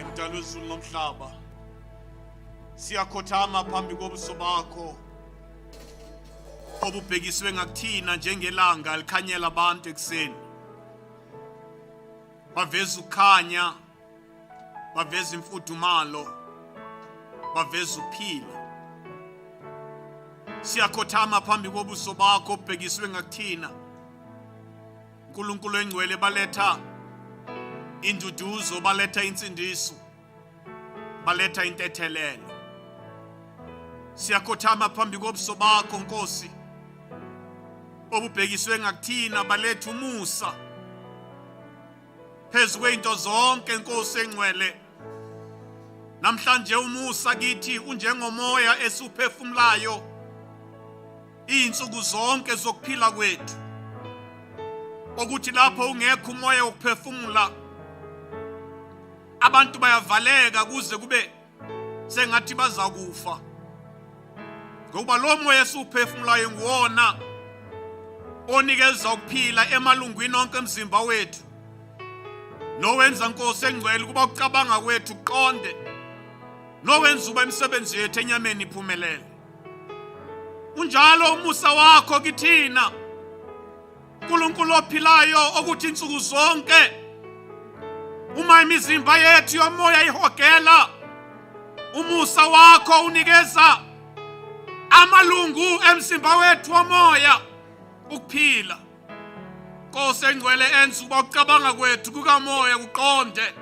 Mdala wezulu nomhlaba, siyakhothama phambi kobuso bakho obubhekiswe ngakuthina njengelanga likhanyela abantu ekuseni. Baveza ukukhanya, baveza imfudumalo, baveza ukuphila. Siyakhothama phambi kobuso bakho obubhekiswe ngakuthina. uNkulunkulu engcwele baletha induduzo, baletha insindiso, baletha intethelelo. Siyakhothama phambi kobuso bakho Nkosi obubhekiswe ngakuthina, baletha umusa phezu kweinto zonke Nkosi engcwele. Namhlanje umusa kithi unjengomoya esuphefumulayo insuku zonke zokuphila kwethu, ukuthi lapho ungekho umoya wokuphefumula abantu bayavaleka kuze kube sengathi bazakufa, ngoba lo moya esuphefumulayo nguwona onikeza ukuphila emalungwini onke emzimba wethu, nowenza Nkosi engcwele kuba ukucabanga kwethu kuqonde, nowenza uba imisebenzi yethu enyameni iphumelele. Unjalo umusa wakho kithina uNkulunkulu ophilayo, ukuthi insuku zonke uma imizimba yethu yomoya ihogela, umusa wakho unikeza amalungu emzimba wethu womoya ukuphila. Nkosi engcwele, enza ukuba ukucabanga kwethu kukamoya kuqonde,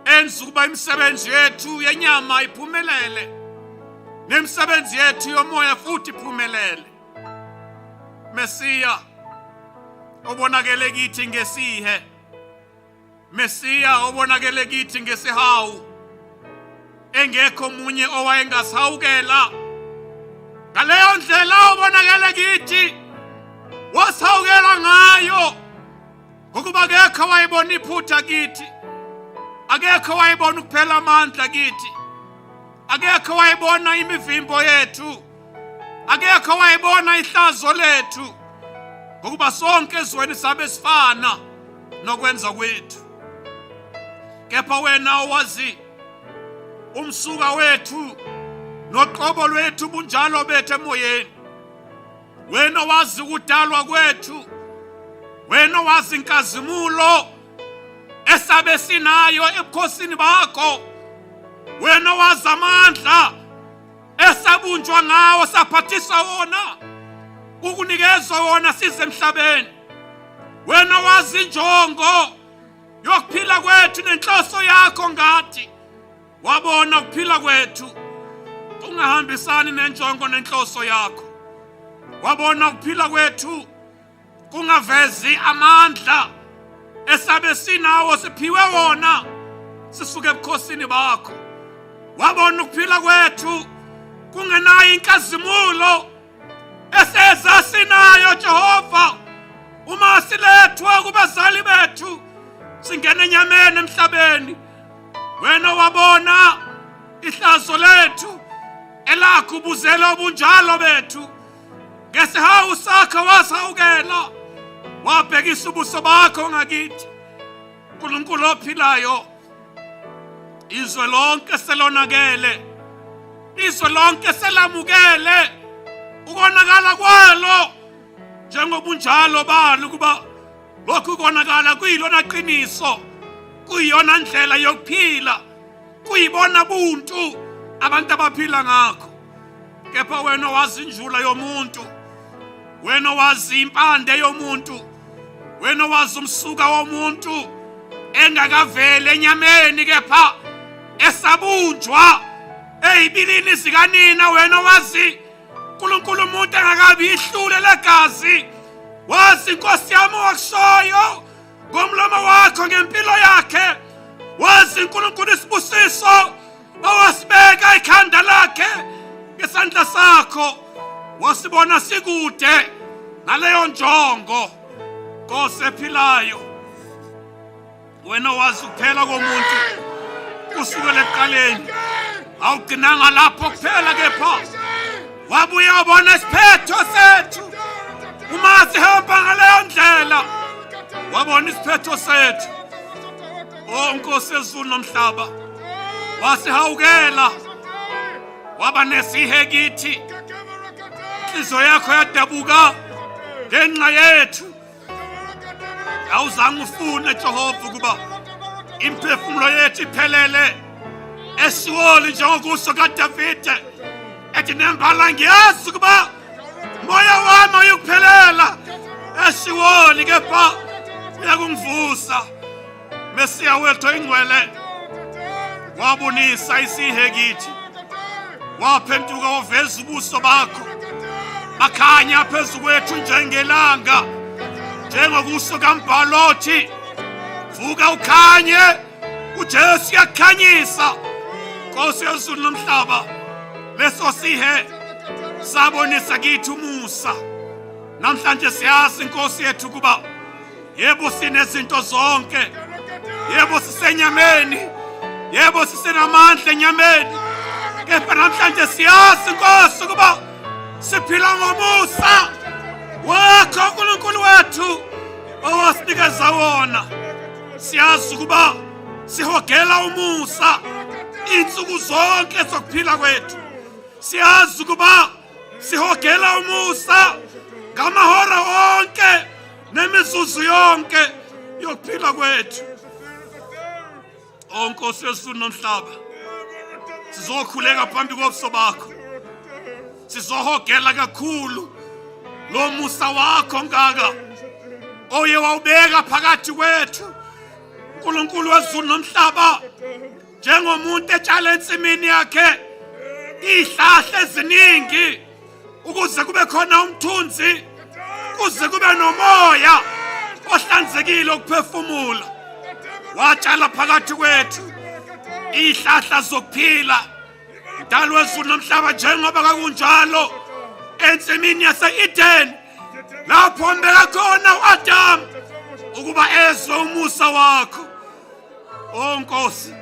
enza ukuba imisebenzi yethu yenyama iphumelele, nemisebenzi yethu yomoya futhi iphumelele. Mesiya obonakele kithi ngesihe, Mesiya obonakele kithi ngesihawu, engekho munye owayengasawukela ngaleyo ndlela obonakele kithi wasawukela ngayo, ngokuba akekho wayibona iphutha kithi, akekho wayibona ukuphela amandla kithi, akekho wayibona imivimbo yethu, akekho wayibona ihlazo lethu, ngokuba sonke ezweni sabe sifana nokwenza kwethu. Kepha wena owazi umsuka wethu noqobo lwethu bunjalo bethu emoyeni, wena wazi ukudalwa kwethu, wena wazi inkazimulo esabe sinayo ebukhosini bakho, wena wazi amandla esabunjwa ngawo saphathiswa wona ukunikezwa wona size emhlabeni, wena wazi injongo yokuphila kwethu nenhloso yakho, ngathi wabona ukuphila kwethu kungahambisani nenjongo nenhloso yakho, wabona ukuphila kwethu kungavezi amandla esabe sinawo siphiwe wona sisuke ebukhosini bakho, wabona ukuphila kwethu kungenayo inkazimulo eseza sinayo Jehova uma silethwa kubazali bethu singena enyameni emhlabeni. Wena wabona ihlazo lethu elakho ubuzela obunjalo bethu, ngesihawu sakho wasawukela, wabhekisa ubuso bakho ngakithi. uNkulunkulu ophilayo, izwe lonke selonakele, izwe lonke selamukele ukonakala kwalo njengobunjalo balo, kuba lokhu konakala kuyilona qiniso, kuyiyona ndlela yokuphila, kuyibona buntu abantu abaphila ngakho. Kepha wena wazi injula yomuntu, wena wazi impande yomuntu, wena wazi umsuka womuntu engakavele enyameni, kepha esabunjwa eyibilini zikanina. Wena wazi uNkulunkulu umuntu engakabi ihlule legazi, wazi Nkosi yami wakushoyo ngomlomo wakho ngempilo yakhe, wazi uNkulunkulu isibusiso owasibeka ikhanda lakhe ngesandla sakho, wasibona sikude naleyo njongo. Nkosi ephilayo, wena wazi ukuphela komuntu kusukela ekuqaleni, awugcinanga lapho kuphela, kepha wabuya wabona isiphetho sethu uma sihamba ngaleyo ndlela, wabona isiphetho sethu. Nkosi yezulu nomhlaba, wasihawukela waba nesihe kithi. Inhliziyo yakho yadabuka ngenxa yethu. Awuzange ufune Jehova ukuba imphefumulo yethu iphelele eShiyoli njengokusho kaDavide ethi nembala ngiyazi ukuba moya wami uyukuphelela eShiyoli, kepha uyakungivusa. Mesiya wethu ingcwele, wabonisa isihe kithi, waphenduka waveza ubuso bakho, bakhanya phezu kwethu njengelanga, njengokusho kaMbhalo othi vuka ukhanye, uJesu uyakhanyisa. Nkosi yezulu nomhlaba, leso sihe sabonisa kithi umusa. Namhlanje siyazi Nkosi yethu kuba yebo sinezinto zonke, yebo sisenyameni, yebo sisenamandla enyameni, kepha namhlanje siyazi Nkosi kuba siphila ngomusa wakho uNkulunkulu wethu owasinikeza wona. Siyazi ukuba sihogela umusa insuku zonke zokuphila kwethu. Siyazi ukuba sihogela umusa ngamahora wonke nemizuzu yonke yokuphila kwethu. Nkosi yezulu nomhlaba, sizokhuleka phambi kobuso bakho, sizohogela kakhulu lo musa wakho ngaka oye wawubeka phakathi kwethu. uNkulunkulu wezulu nomhlaba, njengomuntu etshala ensimini yakhe izihlahla eziningi ukuze kube khona umthunzi, kuze kube nomoya ohlanzekile ukuphefumula, watshala phakathi kwethu izihlahla zokuphila. Mdali wezulu nomhlaba, njengoba kakunjalo ensimini yase-Eden lapho wambeka khona u-Adam ukuba ezwe umusa wakho. Nkosi,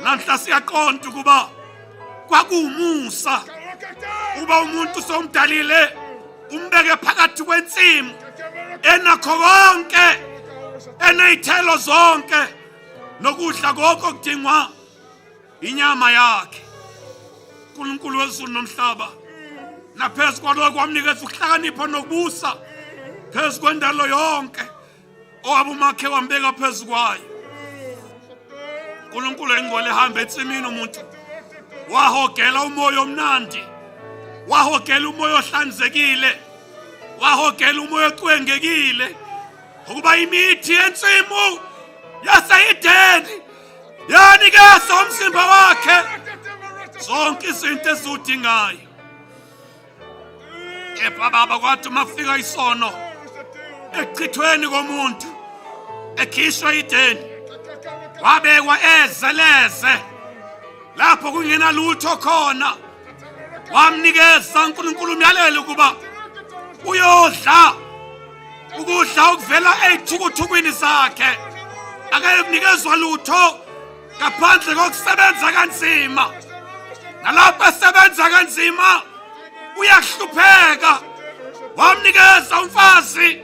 namhla siyaqonda ukuba kwakuwumusa uba umuntu somdalile umbeke phakathi kwensimu enakho konke, enezithelo zonke, nokudla konke okudingwa inyama yakhe. uNkulunkulu wezulu nomhlaba, naphezu kwalokho wamnikeza ukuhlakanipha nokubusa phezu kwendalo yonke owabe umakhe wambeka phezu kwayo. uNkulunkulu engcwele ehamba ensimini umuntu wahogela umoya omnandi, wahogela umoya ohlanzekile, wahogela umoya ocwengekile ukuba imithi yensimu yase-Edeni yanikeza umzimba wakhe zonke izinto ezidingayo. Kepha Baba, kwathi mafika isono echithweni komuntu, ekhishwa eDeni, wabekwa ezeleze lapho kungena lutho khona, wamnikeza uNkulunkulu umyalelo ukuba uyodla ukudla okuvela ezithukuthukweni zakhe, akayekunikezwa lutho ngaphandle kokusebenza kanzima. Nalapho esebenza kanzima uyahlupheka. Wamnikeza umfazi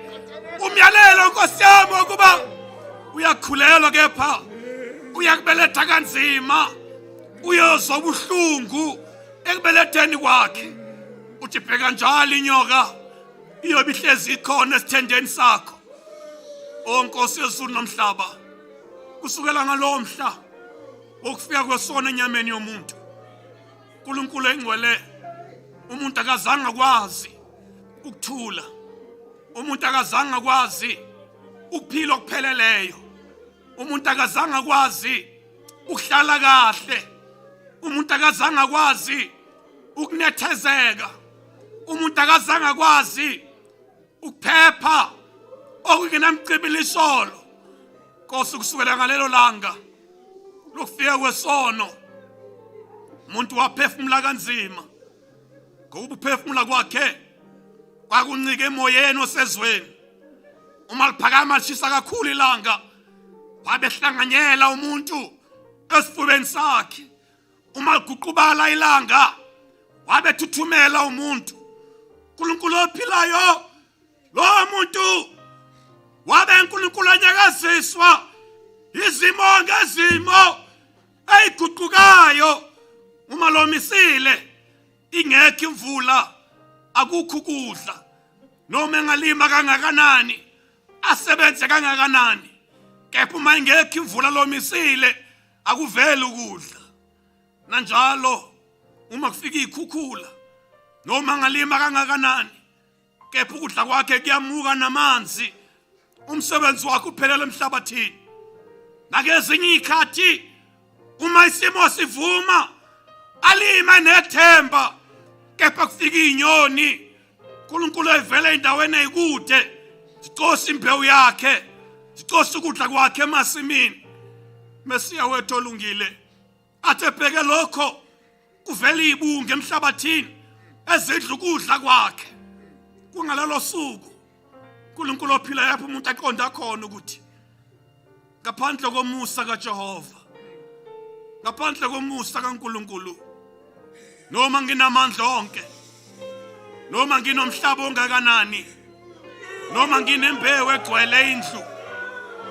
umyalelo, Nkosi yami, ukuba uyakhulelwa kepha uyakubeletha kanzima, uyozwa ubuhlungu ekubeletheni kwakhe. Uthi bheka njalo inyoka iyobe ihlezi ikhona esithendeni sakho. Nkosi yezulu nomhlaba, kusukela ngalowo mhla wokufika kwesono enyameni yomuntu, uNkulunkulu engcwele, umuntu akazange akwazi ukuthula, umuntu akazange akwazi ukuphila okupheleleyo, umuntu akazange akwazi ukuhlala kahle, umuntu akazange akwazi ukunethezeka, umuntu akazange akwazi ukuphepha okungenamcibilisolo. Nkosi, kusukela ngalelo langa lokufika kwesono, umuntu waphefumula kanzima, ngoba uphefumula kwakhe kwakuncike emoyeni osezweni. Uma liphakama lishisa kakhulu ilanga, wabehlanganyela umuntu esifubeni sakhe. Uma liguqubala ilanga, wabethuthumela umuntu. uNkulunkulu ophilayo, lo muntu wabe uNkulunkulu anyakaziswa izimo ngezimo eyiguqukayo. Uma lomisile ingekho imvula, akukho ukudla. Noma engalima kangakanani, asebenze kangakanani, kepha uma ingekho imvula lomisile akuveli ukudla. Nanjalo uma kufika ikhukhula, noma ngalima kangakanani, kepha ukudla kwakhe kuyamuka namanzi, umsebenzi wakhe uphelela emhlabathini. Nakezinye ikhathi uma isimo sivuma, alima nethemba, kepha kufika inyoni, uNkulunkulu evela endaweni eyikude, zicosa imbewu yakhe, zicosa ukudla kwakhe emasimini. Mesiya wethu olungile, athe bheke lokho, kuvela ibunga emhlabathini ezidla ukudla kwakhe. Kungalalo suku uNkulunkulu ophila yapho umuntu aqonda khona ukuthi ngaphandle komusa kaJehova, ngaphandle komusa kaNkulunkulu, noma nginamandla onke, noma nginomhlaba ongakanani, noma nginembewu egcwele indlu,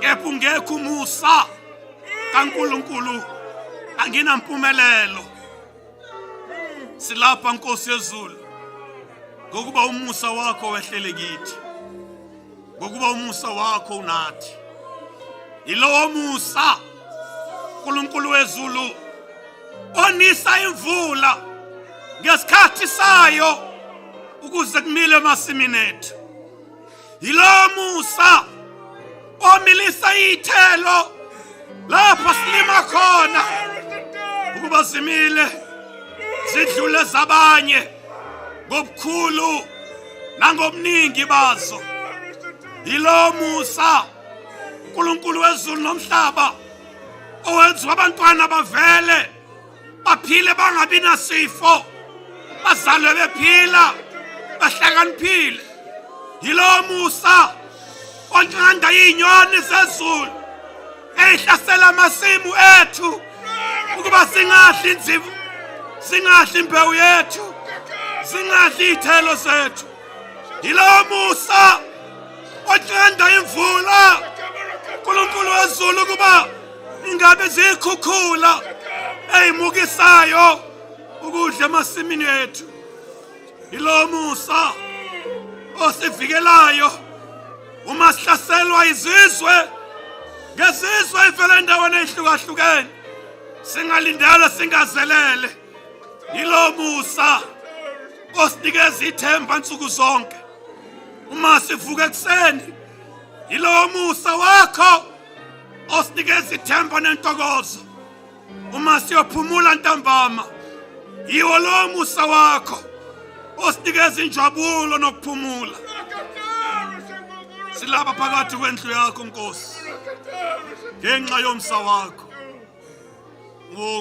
kepha ungekho umusa kaNkulunkulu, anginampumelelo. Silapha Nkosi yezulu ngokuba umusa wakho wehlele kithi, ngokuba umusa wakho unathi. Yilowo musa uNkulunkulu wezulu onisa imvula ngesikhathi sayo ukuze kumile emasimini ethu. Yilowo musa omilisa ithelo lapho silima khona ukuba simile zidlule zabanye ngobukhulu nangomningi bazo. Yilowo musa uNkulunkulu wezulu nomhlaba owenza abantwana bavele baphile bangabi nasifo, bazalwe bephila bahlakaniphile. Yilowo musa onqanda inyoni zezulu eyihlasela amasimu ethu ukuba singadli inzivu, singadli imbewu yethu, singadli ithelo zethu. Yilowo musa onqanda imvula uNkulunkulu wezulu ukuba ingabe zikhukhula eyimukisayo ukudla emasimini ethu. Yilowo musa osivikelayo uma sihlaselwa izizwe ngezizwe ivela endaweni ehlukahlukene, singalindele singazelele. Yilowo musa osinikeza ithemba nsuku zonke uma sivuka ekuseni. Yilowo musa wakho osinikeza ithemba nentokozo uma siyophumula ntambama. Yiwo lowo musa wakho osinikeza injabulo nokuphumula. Silapha phakathi kwendlu yakho Nkosi ngenxa yomsa wakho.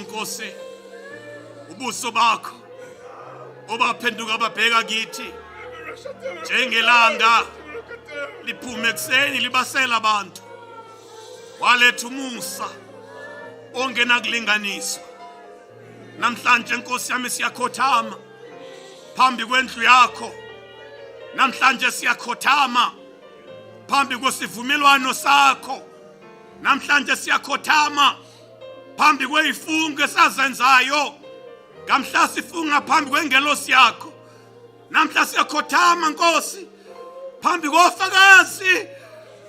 Nkosi, ubuso bakho obaphenduka babheka kithi njengelanga liphume ekuseni libasela abantu, waletha umusa ongena kulinganiswa. Namhlanje Nkosi yami siyakhothama phambi kwendlu yakho. Namhlanje siyakhothama phambi kwesivumelwano sakho. Namhlanje siyakhothama phambi kwezifungo esazenzayo. Ngamhla sifunga phambi kwengelosi yakho. Namhla siyakhothama Nkosi phambi kofakazi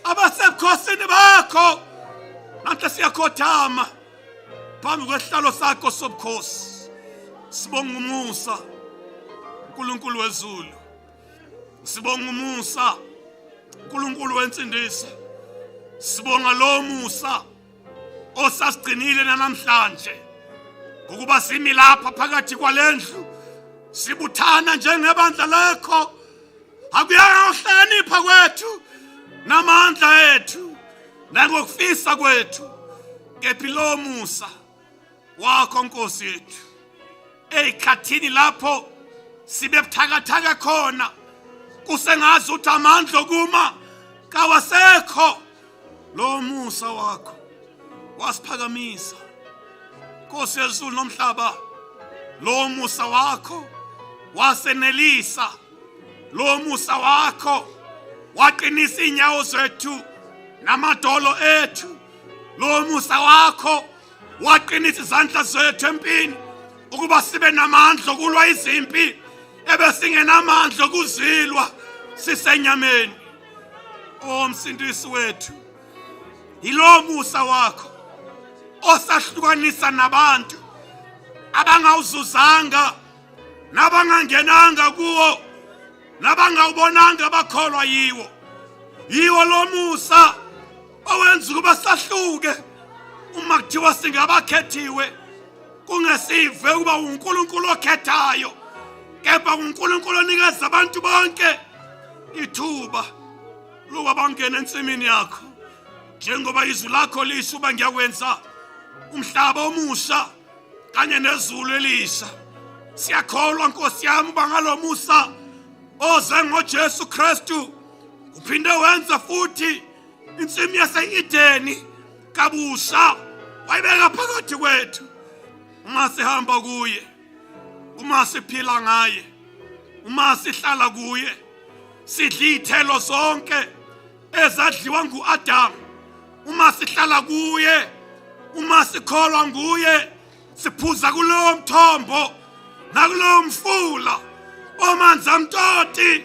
abasebukhosini bakho. Namhla siyakhothama phambi kwesihlalo sakho sobukhosi. Sibonga umusa uNkulunkulu wezulu, sibonga umusa uNkulunkulu wensindiso, sibonga lo musa osasigcinile namhlanje ngokuba simi lapha phakathi kwalendlu sibuthana njengebandla lakho. Akuyanga ukuhlakanipha kwethu namandla ethu nangokufisa kwethu, kepha lo musa wakho Nkosi yethu eyikhathini lapho sibe buthakathaka khona kusengazi ukuthi amandla okuma kawasekho. Lo musa wakho wasiphakamisa Nkosi yezulu nomhlaba. Lo musa wakho wasenelisa. Lo musa wakho waqinisa inyawo zethu namadolo ethu lo musa wakho waqinisa izandla zethu empini ukuba sibe namandla okulwa izimpi ebesingenamandla okuzilwa sisenyameni. Msindisi wethu, yilo musa wakho osahlukanisa nabantu abangawuzuzanga nabangangenanga kuwo nabangawubonanga bakholwa yiwo. Yiwo lo musa owenza ukuba sahluke uma kuthiwa singabakhethiwe, kungesive ukuba uNkulunkulu okhethayo, kepha uNkulunkulu onikeza abantu bonke ithuba lokuba bangene ensimini yakho. Njengoba izwi lakho lisho uba ngiyakwenza umhlaba omusha kanye nezulu elisha, siyakholwa Nkosi yami uba ngalo musa oze ngoJesu Kristu uphinde wenza futhi insimi yase-Edeni kabusha, wayibeka phakathi kwethu. Uma sihamba kuye, uma siphila ngaye, uma sihlala kuye, sidla izithelo zonke ezadliwa ngu-Adamu. Uma sihlala kuye, uma sikholwa nguye, siphuza kulowo mthombo nakulowo mfula omanzi amtoti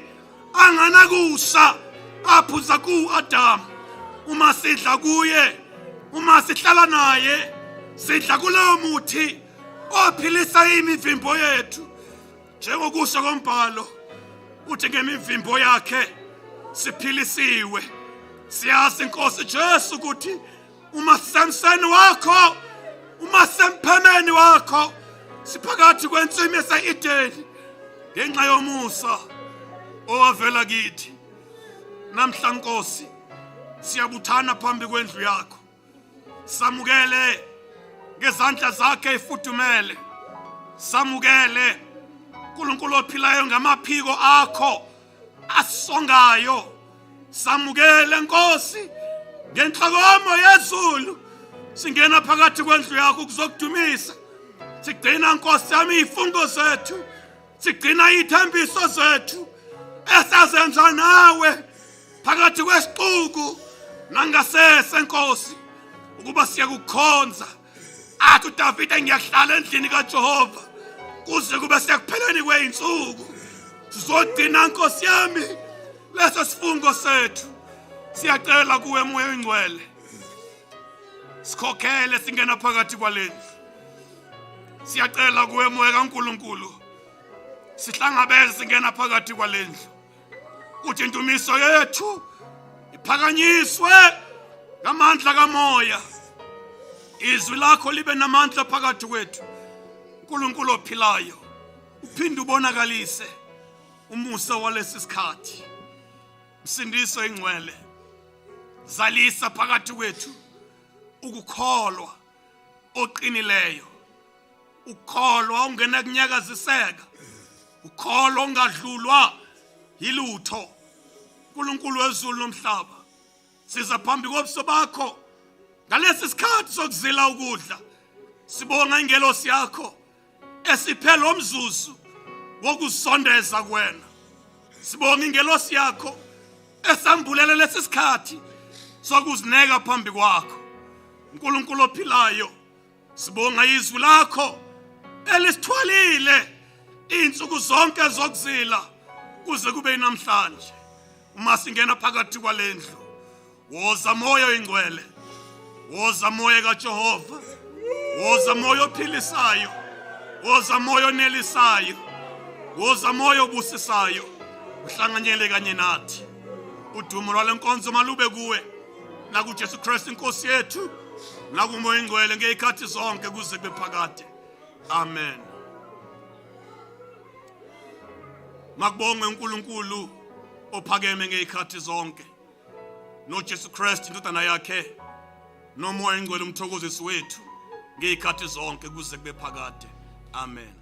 anganakusha aphuza ku-Adamu. Uma sidla kuye, uma sihlala naye, sidla kulowo muthi ophilisa imivimbo yethu. Njengokusho kombhalo uthi ngemivimbo yakhe siphilisiwe. Siyazi Nkosi Jesu ukuthi uma sisemseni wakho, uma semphameni wakho, siphakathi kwensimi yase-Edeni ngenxa yomusa owavela kithi. Namhla Nkosi, siyabuthana phambi kwendlu yakho, samukele ngezandla zakhe ifudumele. Samukele uNkulunkulu ophilayo ngamaphiko akho asongayo. Samukele Nkosi ngenhlakomo yezulu, singena phakathi kwendlu yakho ukuzokudumisa. Sigcina Nkosi yami izifungo zethu, sigcina izithembiso zethu esazenza nawe phakathi kwesixuku nangasese Nkosi, ukuba siyakukhonza. Athi uDavide, ngiyahlala endlini kaJehova kuze kube sekupheleni kwey'nsuku. Sizogcina Nkosi yami leso sifungo sethu. Siyacela kuwe Moya Oyingcwele, sikhokhele singena phakathi kwalendlu. Siyacela kuwe Moya kaNkulunkulu, sihlangabeze singena phakathi kwalendlu. Uthi indumiso yethu iphakanyiswe ngamandla kaMoya. Izwi lakho libe namandla phakathi kwethu. uNkulunkulu ophilayo, uphinde ubonakalise umusa walesi sikhathi. Msindiso Oyingcwele, zalisa phakathi kwethu ukukholwa oqinileyo, ukholwa ongena kunyakaziseka, ukholwa ongadlulwa yilutho. uNkulunkulu wezulu nomhlaba, siza phambi kobuso bakho ngalesi sikhathi sokuzila ukudla. Sibonga ingelosi yakho esiphe lo mzuzu wokusondeza kuwena. Sibonga ingelosi yakho esambulela lesi sikhathi sokuzineka phambi kwakho. uNkulunkulu ophilayo, sibonga izwi lakho elisithwalile insuku zonke zokuzila kuze kube namhlanje. Uma singena phakathi kwalendlu, woza Moya Oyingcwele, woza Moya kaJehova, woza Moya ophilisayo, woza Moya onelisayo, woza Moya obusisayo, uhlanganyele kanye nathi. Udumo lwale nkonzo malube kuwe nakuJesu Kristu Nkosi yethu nakuMoya Oyingcwele ngezikhathi zonke kuze kube phakade. Amen. Makubonge uNkulunkulu ophakeme ngezikhathi zonke, noJesu Kristu indodana yakhe, noMoya Oyingcwele umthokozisi wethu ngezikhathi zonke kuze kube phakade. Amen.